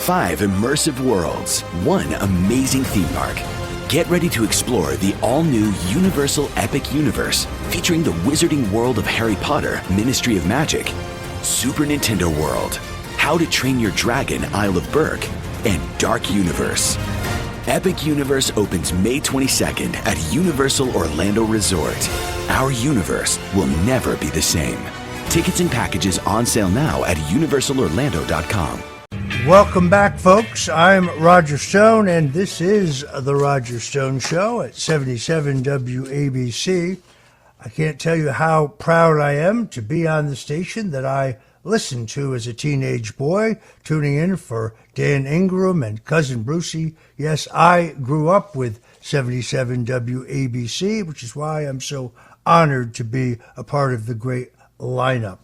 5 immersive worlds, 1 amazing theme park. Get ready to explore the all-new Universal Epic Universe, featuring the wizarding world of Harry Potter, Ministry of Magic, Super Nintendo World, How to Train Your Dragon, Isle of Berk, and Dark Universe. Epic Universe opens May 22nd at Universal Orlando Resort. Our universe will never be the same. Tickets and packages on sale now at universalorlando.com. Welcome back, folks. I'm Roger Stone, and this is The Roger Stone Show at 77 WABC. I can't tell you how proud I am to be on the station that I listened to as a teenage boy, tuning in for Dan Ingram and Cousin Brucey. Yes, I grew up with 77 WABC, which is why I'm so honored to be a part of the great lineup.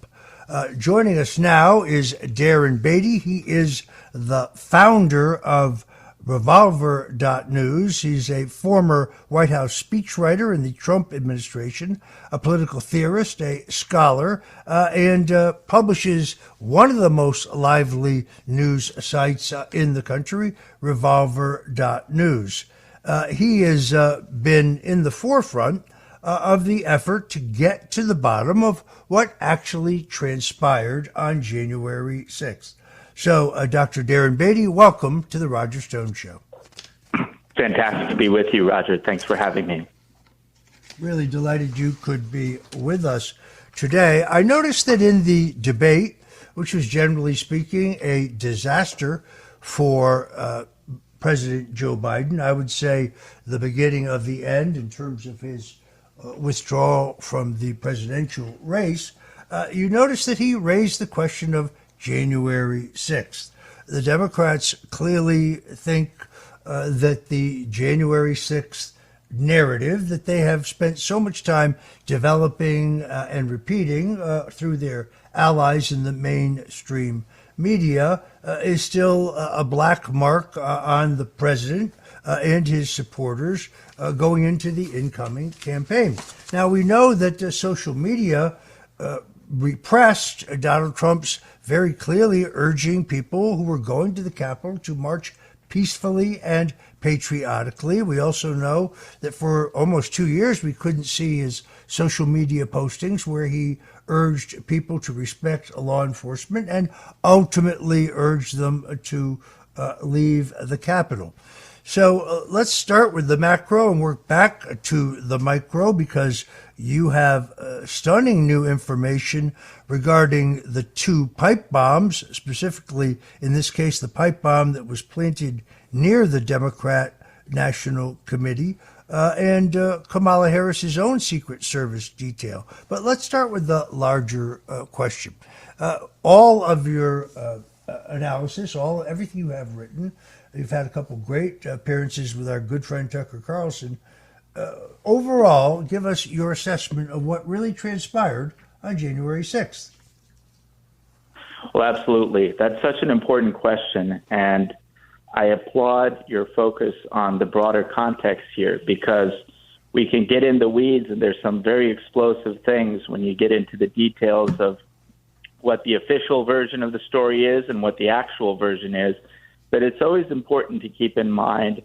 Joining us now is Darren Beattie. He is the founder of Revolver.News. He's a former White House speechwriter in the Trump administration, a political theorist, a scholar, and publishes one of the most lively news sites in the country, Revolver.News. He has been in the forefront of the effort to get to the bottom of what actually transpired on January 6th. So, Dr. Darren Beattie, welcome to the Roger Stone Show. Fantastic to be with you, Roger. Thanks for having me. Really delighted you could be with us today. I noticed that in the debate, which was generally speaking a disaster for President Joe Biden, I would say the beginning of the end in terms of his withdrawal from the presidential race, you notice that he raised the question of January 6th. The Democrats clearly think that the January 6th narrative that they have spent so much time developing and repeating through their allies in the mainstream media is still a black mark on the president and his supporters going into the incoming campaign. Now, we know that social media repressed Donald Trump's very clearly urging people who were going to the Capitol to march peacefully and patriotically. We also know that for almost 2 years, we couldn't see his social media postings where he urged people to respect law enforcement and ultimately urged them to leave the Capitol. So let's start with the macro and work back to the micro, because you have stunning new information regarding the 2 pipe bombs, specifically in this case the pipe bomb that was planted near the Democrat National Committee and Kamala Harris's own Secret Service detail. But let's start with the larger question. All of your analysis, everything you have written, you've had a couple great appearances with our good friend Tucker Carlson. Overall, give us your assessment of what really transpired on January 6th. Well, absolutely. That's such an important question, and I applaud your focus on the broader context here, because we can get in the weeds, and there's some very explosive things when you get into the details of what the official version of the story is and what the actual version is. But it's always important to keep in mind,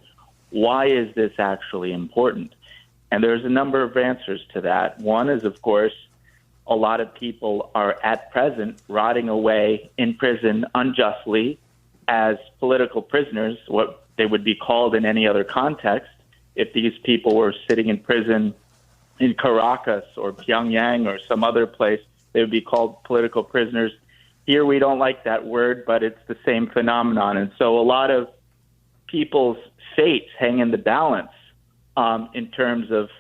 why is this actually important? And there's a number of answers to that. One is, of course, a lot of people are at present rotting away in prison unjustly as political prisoners, what they would be called in any other context. If these people were sitting in prison in Caracas or Pyongyang or some other place, they would be called political prisoners. Here we don't like that word, but it's the same phenomenon. And so a lot of people's fates hang in the balance in terms of,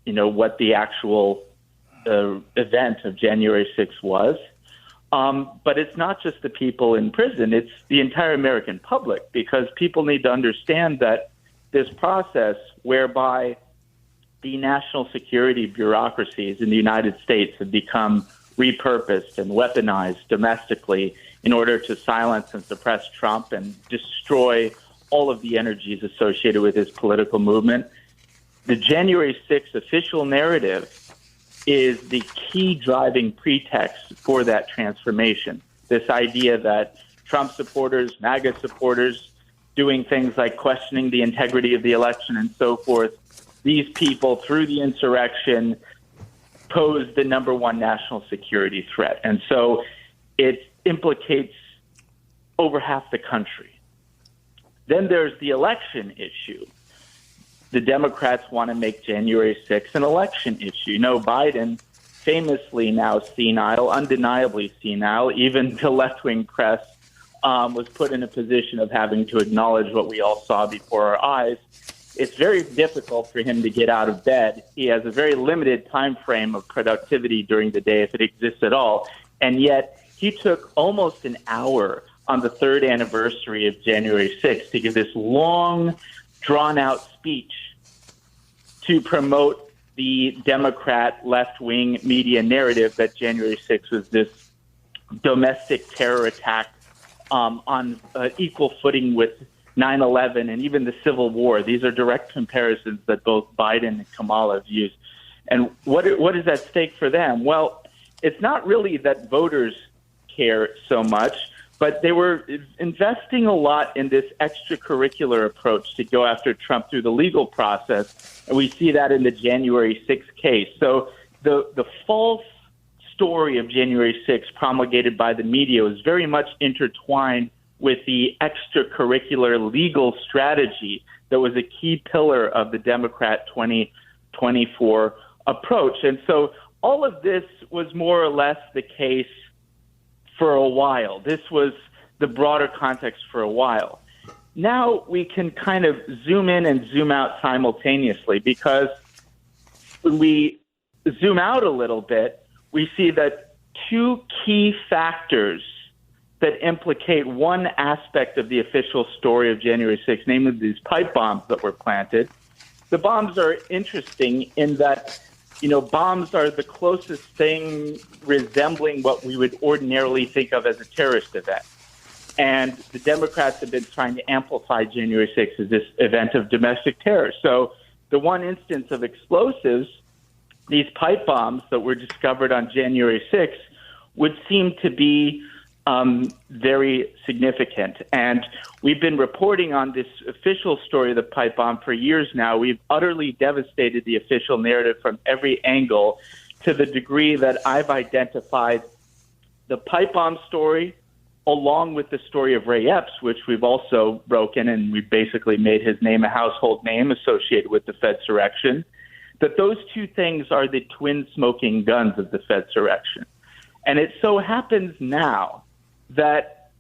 what the actual event of January 6th was. But it's not just the people in prison, it's the entire American public, because people need to understand that this process whereby the national security bureaucracies in the United States have become repurposed and weaponized domestically in order to silence and suppress Trump and destroy all of the energies associated with his political movement. The January 6th official narrative is the key driving pretext for that transformation. This idea that Trump supporters, MAGA supporters, doing things like questioning the integrity of the election and so forth. These people, through the insurrection, pose the number one national security threat. And so it implicates over half the country. Then there's the election issue. The Democrats want to make January 6th an election issue. You know, Biden, famously now senile, undeniably senile, even the left-wing press was put in a position of having to acknowledge what we all saw before our eyes. It's very difficult for him to get out of bed. He has a very limited time frame of productivity during the day, if it exists at all. And yet he took almost an hour on the third anniversary of January 6th to give this long, drawn-out speech to promote the Democrat left-wing media narrative that January 6th was this domestic terror attack on equal footing with 9/11 and even the Civil War. These are direct comparisons that both Biden and Kamala have used. And what is at stake for them? Well, it's not really that voters care so much, but they were investing a lot in this extracurricular approach to go after Trump through the legal process. And we see that in the January 6th case. So the false story of January 6th promulgated by the media was very much intertwined with the extracurricular legal strategy that was a key pillar of the Democrat 2024 approach. And so all of this was more or less the case for a while. This was the broader context for a while. Now we can kind of zoom in and zoom out simultaneously, because when we zoom out a little bit, we see that two key factors that implicate one aspect of the official story of January 6th, namely these pipe bombs that were planted. The bombs are interesting in that, you know, bombs are the closest thing resembling what we would ordinarily think of as a terrorist event. And the Democrats have been trying to amplify January 6th as this event of domestic terror. So the one instance of explosives, these pipe bombs that were discovered on January 6th, would seem to be very significant. And we've been reporting on this official story of the pipe bomb for years now. We've utterly devastated the official narrative from every angle, to the degree that I've identified the pipe bomb story along with the story of Ray Epps, which we've also broken, and we basically made his name a household name associated with the Fedsurrection, that those two things are the twin smoking guns of the Fedsurrection. And it so happens now that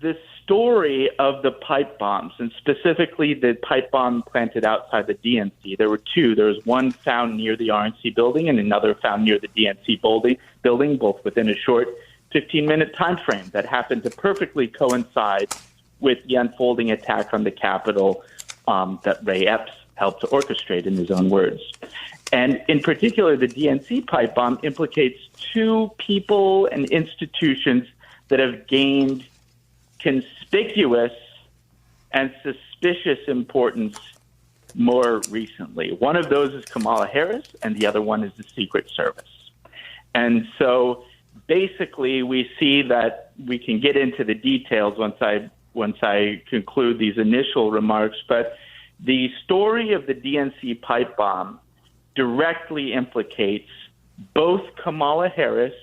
the story of the pipe bombs, and specifically the pipe bomb planted outside the DNC, there were two. There was one found near the RNC building and another found near the DNC building, both within a short 15-minute time frame that happened to perfectly coincide with the unfolding attack on the Capitol that Ray Epps helped to orchestrate, in his own words. And in particular, the DNC pipe bomb implicates two people and institutions that have gained conspicuous and suspicious importance more recently. One of those is Kamala Harris, and the other one is the Secret Service. And so basically we see that we can get into the details once I conclude these initial remarks, but the story of the DNC pipe bomb directly implicates both Kamala Harris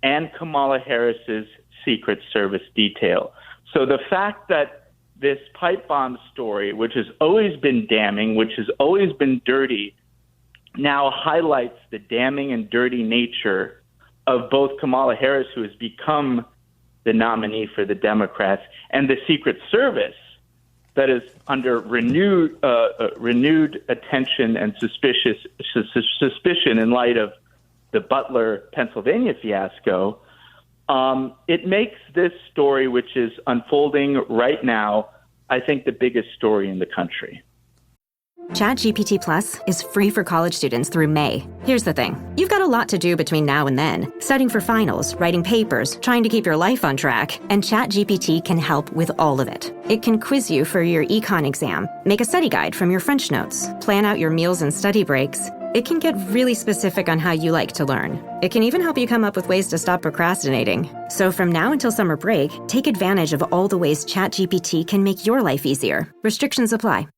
and Kamala Harris's Secret Service detail. So the fact that this pipe bomb story, which has always been damning, which has always been dirty, now highlights the damning and dirty nature of both Kamala Harris, who has become the nominee for the Democrats, and the Secret Service, that is under renewed attention and suspicion in light of the Butler, Pennsylvania fiasco. It makes this story, which is unfolding right now, I think the biggest story in the country. ChatGPT Plus is free for college students through May. Here's the thing. You've got a lot to do between now and then. Studying for finals, writing papers, trying to keep your life on track. And ChatGPT can help with all of it. It can quiz you for your econ exam, make a study guide from your French notes, plan out your meals and study breaks, It can get really specific on how you like to learn. It can even help you come up with ways to stop procrastinating. So from now until summer break, take advantage of all the ways ChatGPT can make your life easier. Restrictions apply.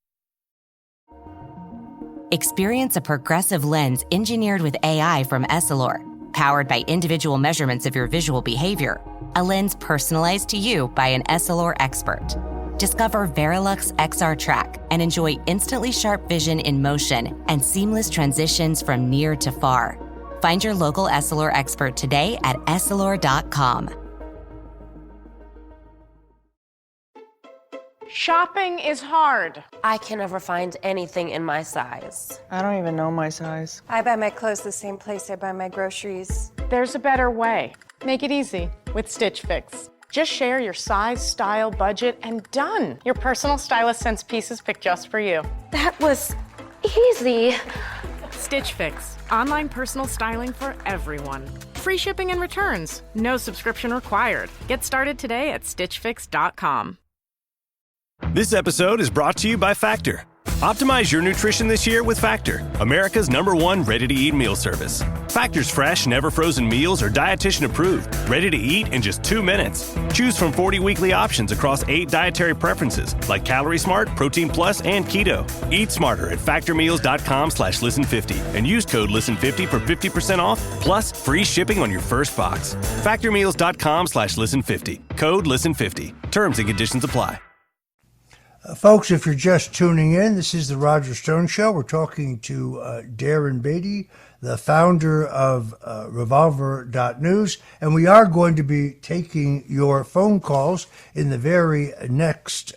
Experience a progressive lens engineered with AI from Essilor, powered by individual measurements of your visual behavior. A lens personalized to you by an Essilor expert. Discover Verilux XR Track and enjoy instantly sharp vision in motion and seamless transitions from near to far. Find your local Essilor expert today at Essilor.com. Shopping is hard. I can never find anything in my size. I don't even know my size. I buy my clothes the same place I buy my groceries. There's a better way. Make it easy with Stitch Fix. Just share your size, style, budget, and done. Your personal stylist sends pieces picked just for you. That was easy. Stitch Fix. Online personal styling for everyone. Free shipping and returns. No subscription required. Get started today at stitchfix.com. This episode is brought to you by Factor. Optimize your nutrition this year with Factor, America's #1 ready-to-eat meal service. Factor's fresh, never-frozen meals are dietitian approved, ready to eat in just 2 minutes. Choose from 40 weekly options across 8 dietary preferences like Calorie Smart, Protein Plus, and Keto. Eat smarter at factormeals.com/listen50 and use code listen50 for 50% off plus free shipping on your first box. Factormeals.com/listen50. Code listen50. Terms and conditions apply. Folks, if you're just tuning in, this is the Roger Stone Show. We're talking to Darren Beattie, the founder of Revolver.news, and we are going to be taking your phone calls in the very next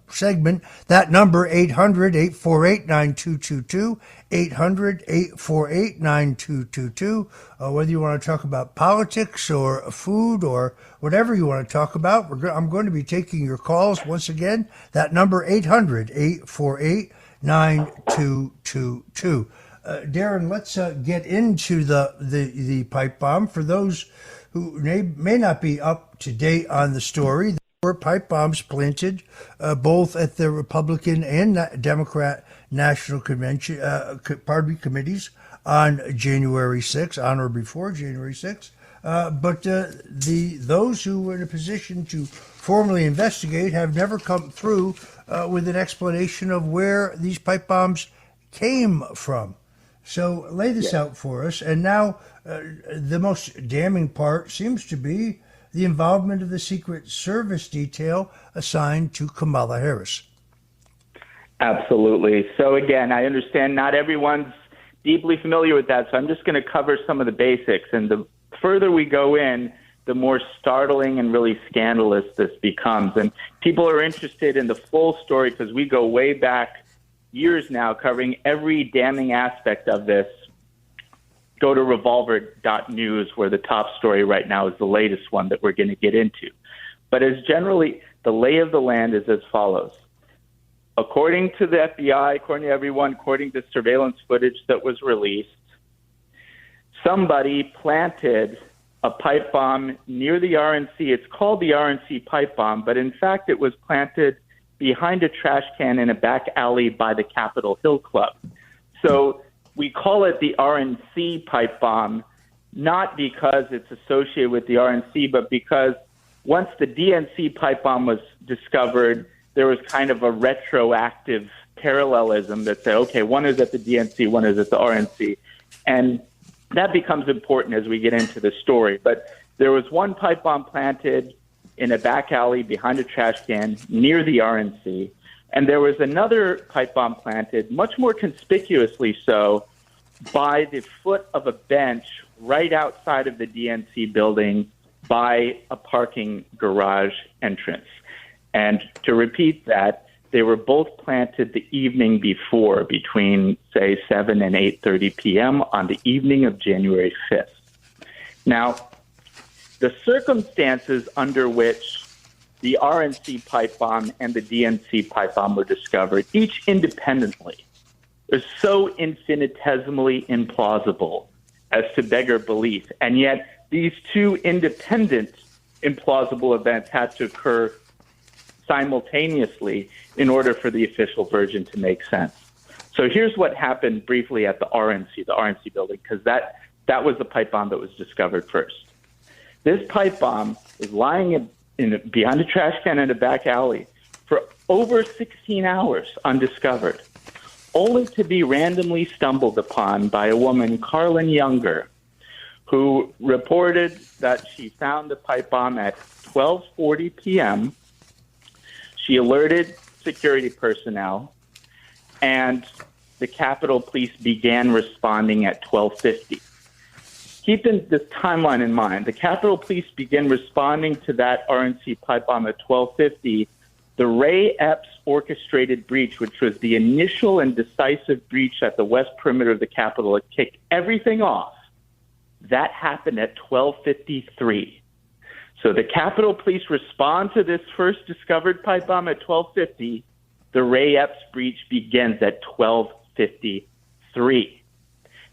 segment. That number, 800-848-9222, 800-848-9222. Whether you want to talk about politics or food or whatever you want to talk about, I'm going to be taking your calls once again. That number, 800-848-9222. Darren, let's get into the pipe bomb. For those who may not be up to date on the story, there were pipe bombs planted both at the Republican and Democrat National Convention, committees on January 6th, on or before January 6th. But those who were in a position to formally investigate have never come through with an explanation of where these pipe bombs came from. So lay this out for us. And now the most damning part seems to be the involvement of the Secret Service detail assigned to Kamala Harris. Absolutely. So again, I understand not everyone's deeply familiar with that, so I'm just going to cover some of the basics. And the further we go in, the more startling and really scandalous this becomes. And people are interested in the full story because we go way back years now covering every damning aspect of this. Go to Revolver.news, where the top story right now is the latest one that we're going to get into. But as generally, the lay of the land is as follows. According to the FBI, according to everyone, according to surveillance footage that was released, somebody planted a pipe bomb near the RNC. It's called the RNC pipe bomb, but in fact it was planted behind a trash can in a back alley by the Capitol Hill Club. So we call it the RNC pipe bomb, not because it's associated with the RNC, but because once the DNC pipe bomb was discovered, there was kind of a retroactive parallelism that said, okay, one is at the DNC, one is at the RNC. And that becomes important as we get into the story. But there was one pipe bomb planted in a back alley behind a trash can near the RNC. And there was another pipe bomb planted, much more conspicuously so, by the foot of a bench right outside of the DNC building by a parking garage entrance. And to repeat that, they were both planted the evening before, between, say, 7 and 8:30 p.m. on the evening of January 5th. Now, the circumstances under which the RNC pipe bomb and the DNC pipe bomb were discovered, each independently, is so infinitesimally implausible as to beggar belief. And yet, these two independent implausible events had to occur simultaneously in order for the official version to make sense. So here's what happened briefly at the RNC building, because that was the pipe bomb that was discovered first. This pipe bomb was lying behind a trash can in a back alley for over 16 hours undiscovered, only to be randomly stumbled upon by a woman, Carlin Younger, who reported that she found the pipe bomb at 12:40 p.m. She alerted security personnel, and the Capitol Police began responding at 12:50. Keeping this timeline in mind, the Capitol Police began responding to that RNC pipe bomb at 12:50. The Ray Epps orchestrated breach, which was the initial and decisive breach at the west perimeter of the Capitol that kicked everything off, that happened at 12:53. So the Capitol Police respond to this first discovered pipe bomb at 12:50. The Ray Epps breach begins at 12:53.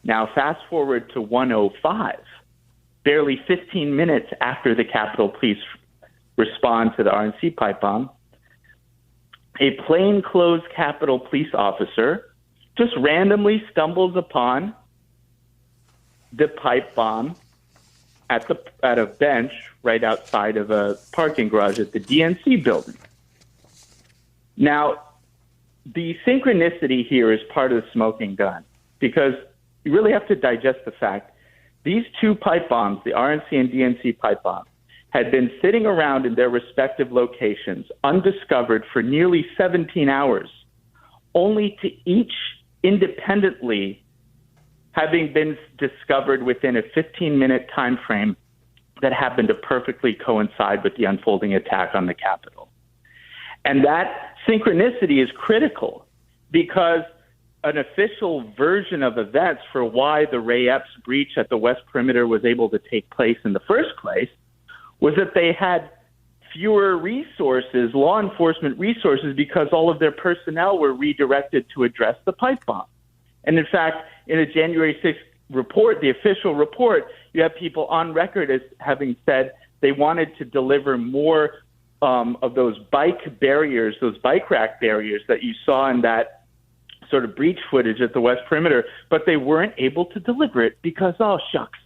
Now, fast forward to 1:05, barely 15 minutes after the Capitol Police respond to the RNC pipe bomb, a plainclothes Capitol Police officer just randomly stumbles upon the pipe bomb at a bench right outside of a parking garage at the DNC building. Now, the synchronicity here is part of the smoking gun, because you really have to digest the fact these two pipe bombs, the RNC and DNC pipe bomb, had been sitting around in their respective locations undiscovered for nearly 17 hours, only to each independently having been discovered within a 15-minute time frame that happened to perfectly coincide with the unfolding attack on the Capitol. And that synchronicity is critical, because an official version of events for why the Ray Epps breach at the west perimeter was able to take place in the first place was that they had fewer resources, law enforcement resources, because all of their personnel were redirected to address the pipe bomb. And in fact, in a January 6th report, the official report, you have people on record as having said they wanted to deliver more of those bike barriers, those bike rack barriers that you saw in that sort of breach footage at the west perimeter, but they weren't able to deliver it because, oh, shucks,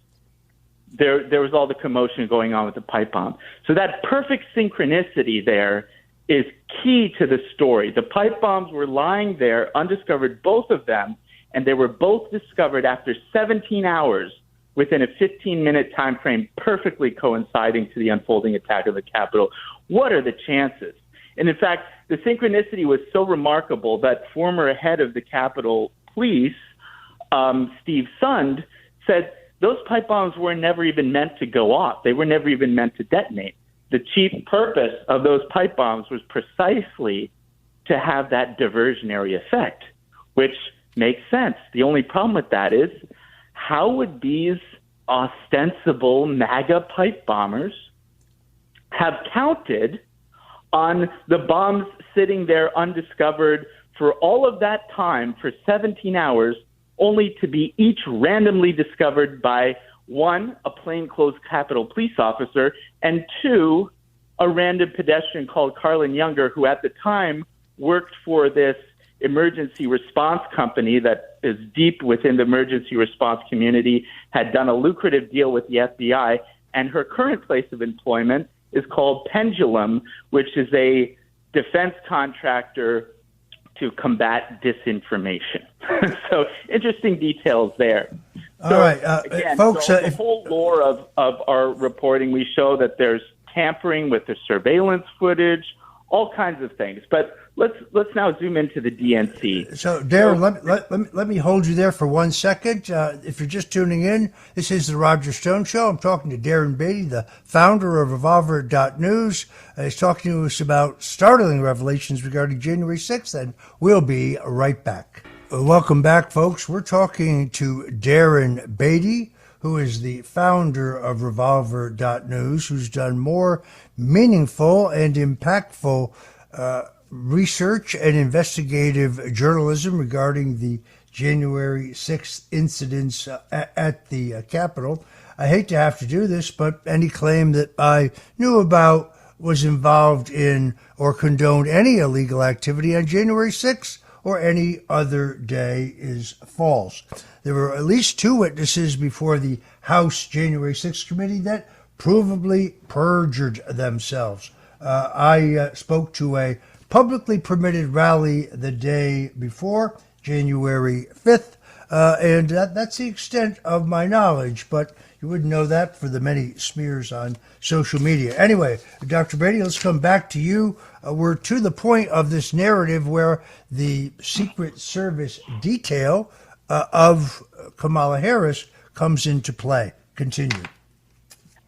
there was all the commotion going on with the pipe bomb. So that perfect synchronicity there is key to the story. The pipe bombs were lying there undiscovered, both of them, and they were both discovered after 17 hours within a 15-minute time frame, perfectly coinciding to the unfolding attack of the Capitol. What are the chances? And in fact, the synchronicity was so remarkable that former head of the Capitol Police, Steve Sund, said those pipe bombs were never even meant to go off. They were never even meant to detonate. The chief purpose of those pipe bombs was precisely to have that diversionary effect, which makes sense. The only problem with that is, how would these ostensible MAGA pipe bombers have counted on the bombs sitting there undiscovered for all of that time, for 17 hours, only to be each randomly discovered by, one, a plainclothes Capitol Police officer, and two, a random pedestrian called Carlin Younger, who at the time worked for this emergency response company that is deep within the emergency response community, had done a lucrative deal with the FBI, and her current place of employment is called Pendulum, which is a defense contractor to combat disinformation. So interesting details there. All right, again, folks. So the whole lore of our reporting, we show that there's tampering with the surveillance footage, all kinds of things. But let's now zoom into the DNC. So, Darren, let me hold you there for 1 second. If you're just tuning in, this is the Roger Stone Show. I'm talking to Darren Beattie, the founder of Revolver.news. He's talking to us about startling revelations regarding January 6th, and we'll be right back. Welcome back, folks. We're talking to Darren Beattie, who is the founder of Revolver.news, who's done more meaningful and impactful research and investigative journalism regarding the January 6th incidents at the Capitol. I hate to have to do this, but any claim that I knew about was involved in or condoned any illegal activity on January 6th or any other day is false. There were at least 2 witnesses before the House January 6th committee that provably perjured themselves. I spoke to a publicly permitted rally the day before, January 5th, and that's the extent of my knowledge, but you wouldn't know that for the many smears on social media. Anyway, Dr. Beattie, let's come back to you. We're to the point of this narrative where the Secret Service detail of Kamala Harris comes into play. Continue.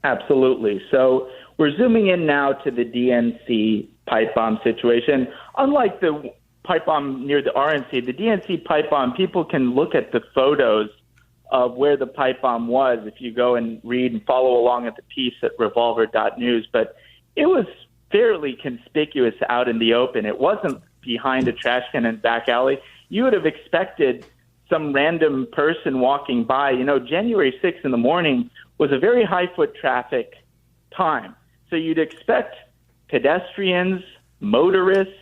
Absolutely. So we're zooming in now to the DNC pipe bomb situation. Unlike the pipe bomb near the RNC, the DNC pipe bomb, people can look at the photos of where the pipe bomb was if you go and read and follow along at the piece at revolver.news. But it was fairly conspicuous out in the open. It wasn't behind a trash can in back alley. You would have expected some random person walking by. You know, January 6th in the morning was a very high foot traffic time. So you'd expect pedestrians, motorists.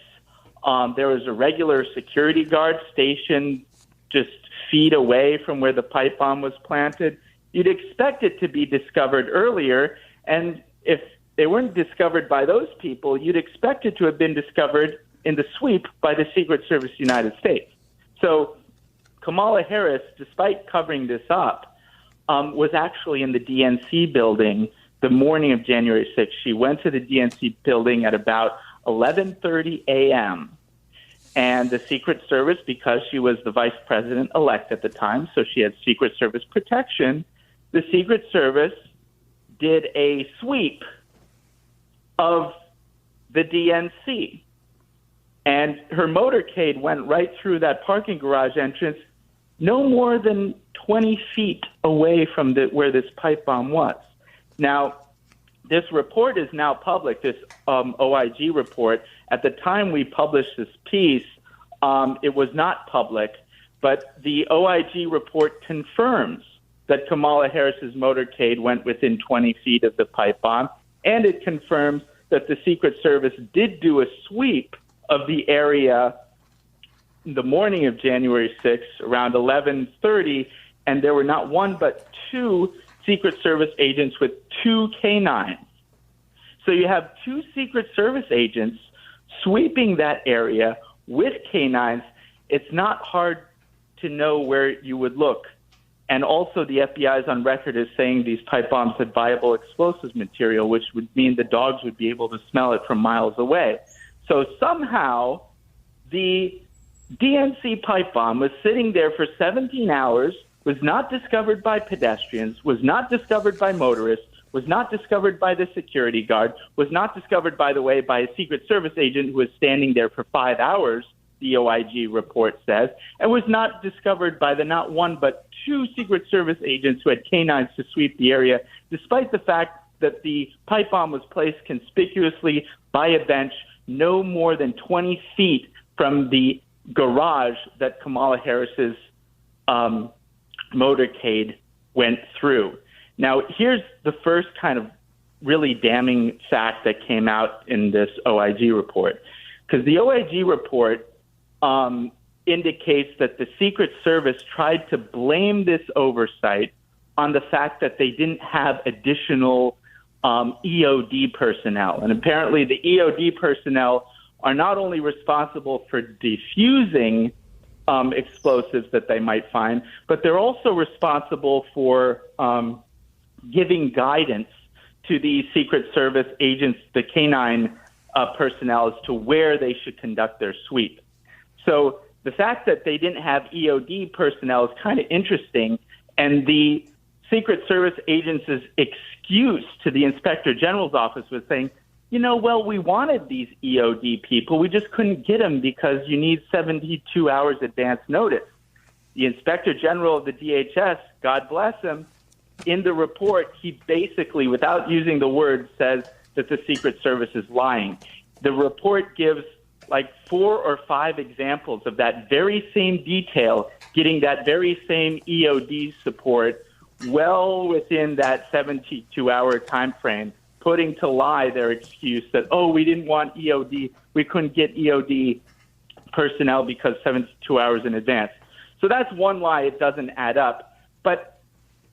There was a regular security guard stationed just feet away from where the pipe bomb was planted. You'd expect it to be discovered earlier. And if they weren't discovered by those people, you'd expect it to have been discovered in the sweep by the Secret Service United States. So Kamala Harris, despite covering this up, was actually in the DNC building the morning of January 6th. She went to the DNC building at about 11:30 a.m. And the Secret Service, because she was the vice president-elect at the time, so she had Secret Service protection, the Secret Service did a sweep of the DNC. And her motorcade went right through that parking garage entrance, no more than 20 feet away from where this pipe bomb was. Now, this report is now public, this OIG report. At the time we published this piece, it was not public, but the OIG report confirms that Kamala Harris's motorcade went within 20 feet of the pipe bomb, and it confirms that the Secret Service did do a sweep of the area the morning of January 6th, around 11:30, and there were not one but 2 Secret Service agents with 2 canines. So you have 2 Secret Service agents sweeping that area with canines. It's not hard to know where you would look. And also the FBI is on record as saying these pipe bombs had viable explosives material, which would mean the dogs would be able to smell it from miles away. So somehow the DNC pipe bomb was sitting there for 17 hours, was not discovered by pedestrians, was not discovered by motorists, was not discovered by the security guard, was not discovered, by the way, by a Secret Service agent who was standing there for 5 hours, the OIG report says, and was not discovered by the not one but 2 Secret Service agents who had canines to sweep the area, despite the fact that the pipe bomb was placed conspicuously by a bench no more than 20 feet from the garage that Kamala Harris's motorcade went through. Now, here's the first kind of really damning fact that came out in this OIG report, because the OIG report indicates that the Secret Service tried to blame this oversight on the fact that they didn't have additional EOD personnel. And apparently the EOD personnel are not only responsible for defusing explosives that they might find, but they're also responsible for giving guidance to the Secret Service agents, the canine personnel, as to where they should conduct their sweep. So the fact that they didn't have EOD personnel is kind of interesting, and the Secret Service agents' excuse to the Inspector General's office was saying, well, we wanted these EOD people. We just couldn't get them because you need 72 hours advance notice. The Inspector General of the DHS, God bless him, in the report, he basically, without using the word, says that the Secret Service is lying. The report gives like 4 or 5 examples of that very same detail, getting that very same EOD support well within that 72-hour time frame, putting to lie their excuse that, we didn't want EOD, we couldn't get EOD personnel because 72 hours in advance. So that's one lie. It doesn't add up. But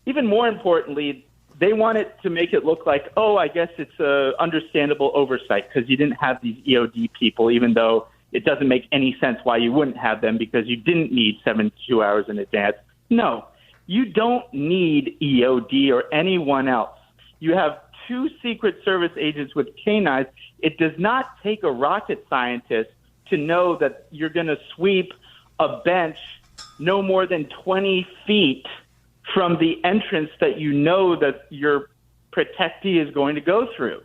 even more importantly, they wanted to make it look like, oh, I guess it's a understandable oversight because you didn't have these EOD people, even though it doesn't make any sense why you wouldn't have them because you didn't need 72 hours in advance. No, you don't need EOD or anyone else. You have 2 Secret Service agents with canines. It does not take a rocket scientist to know that you're going to sweep a bench no more than 20 feet from the entrance that you know that your protectee is going to go through.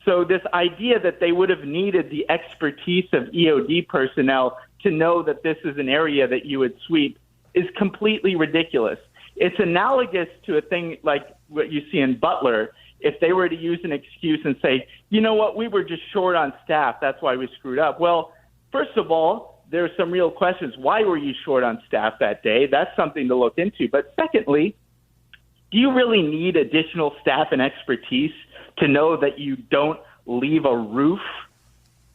So this idea that they would have needed the expertise of EOD personnel to know that this is an area that you would sweep is completely ridiculous. It's analogous to a thing like what you see in Butler. If they were to use an excuse and say, you know what, we were just short on staff, that's why we screwed up. Well, first of all, there are some real questions. Why were you short on staff that day? That's something to look into. But secondly, do you really need additional staff and expertise to know that you don't leave a roof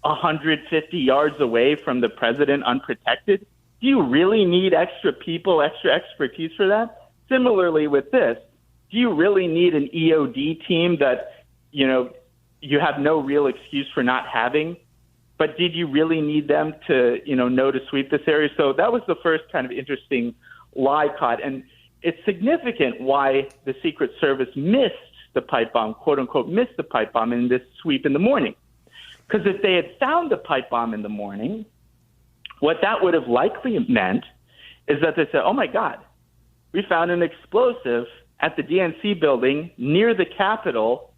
150 yards away from the president unprotected? Do you really need extra people, extra expertise for that? Similarly with this, do you really need an EOD team that, you have no real excuse for not having? But did you really need them to, know to sweep this area? So that was the first kind of interesting lie caught. And it's significant why the Secret Service missed the pipe bomb, quote unquote, missed the pipe bomb in this sweep in the morning. Because if they had found the pipe bomb in the morning, what that would have likely meant is that they said, oh my God, we found an explosive at the DNC building near the Capitol.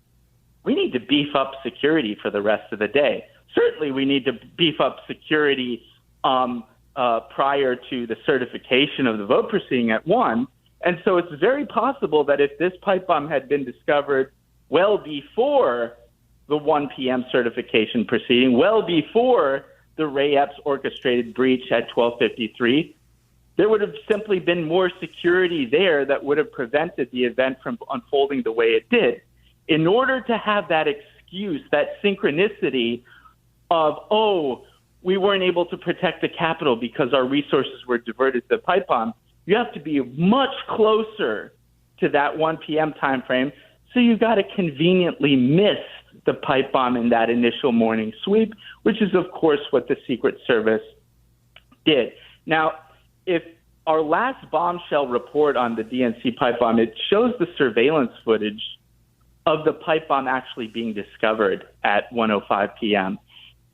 We need to beef up security for the rest of the day. Certainly we need to beef up security prior to the certification of the vote proceeding at 1. And so it's very possible that if this pipe bomb had been discovered well before the 1 p.m. certification proceeding, well before the Ray Epps orchestrated breach at 12:53, there would have simply been more security there that would have prevented the event from unfolding the way it did. In order to have that excuse, that synchronicity of, oh, we weren't able to protect the Capitol because our resources were diverted to the pipe bomb, you have to be much closer to that 1 p.m. time frame. So you've got to conveniently miss the pipe bomb in that initial morning sweep, which is, of course, what the Secret Service did. Now, if our last bombshell report on the DNC pipe bomb, it shows the surveillance footage of the pipe bomb actually being discovered at 1:05 p.m.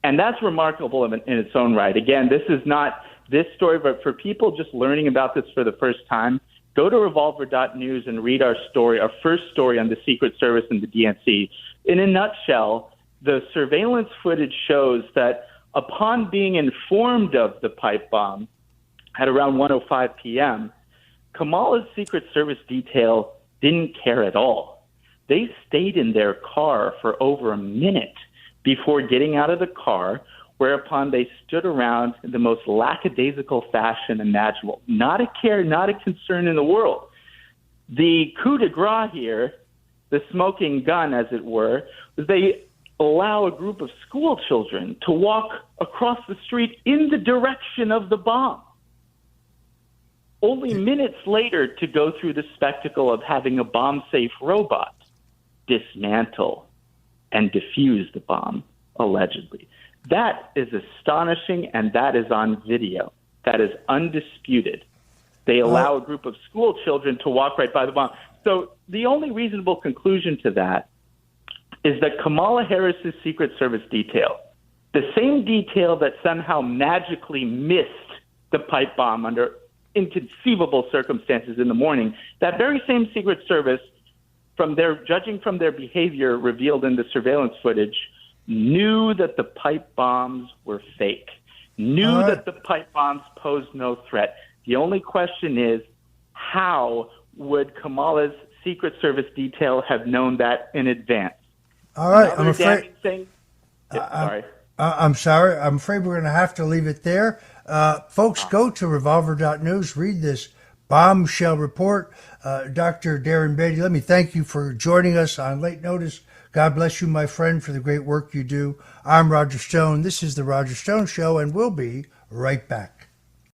And that's remarkable in its own right. Again, this is not this story, but for people just learning about this for the first time, go to revolver.news and read our story, our first story on the Secret Service and the DNC. In a nutshell, the surveillance footage shows that upon being informed of the pipe bomb at around 1:05 p.m., Kamala's Secret Service detail didn't care at all. They stayed in their car for over a minute before getting out of the car, whereupon they stood around in the most lackadaisical fashion imaginable. Not a care, not a concern in the world. The coup de grace here, the smoking gun, as it were, was they allow a group of school children to walk across the street in the direction of the bomb. Only minutes later to go through the spectacle of having a bomb-safe robot dismantle and defuse the bomb, allegedly. That is astonishing, and that is on video. That is undisputed. They allow a group of school children to walk right by the bomb. So the only reasonable conclusion to that is that Kamala Harris's Secret Service detail, the same detail that somehow magically missed the pipe bomb under inconceivable circumstances in the morning, that very same Secret Service, judging from their behavior revealed in the surveillance footage, knew that the pipe bombs were fake, knew that the pipe bombs posed no threat. The only question is, how would Kamala's Secret Service detail have known that in advance? All right, I'm afraid. I'm sorry. I'm afraid we're going to have to leave it there. Folks, go to revolver.news, read this bombshell report. Dr. Darren Beattie, let me thank you for joining us on late notice. God bless you, my friend, for the great work you do. I'm Roger Stone. This is The Roger Stone Show, and we'll be right back.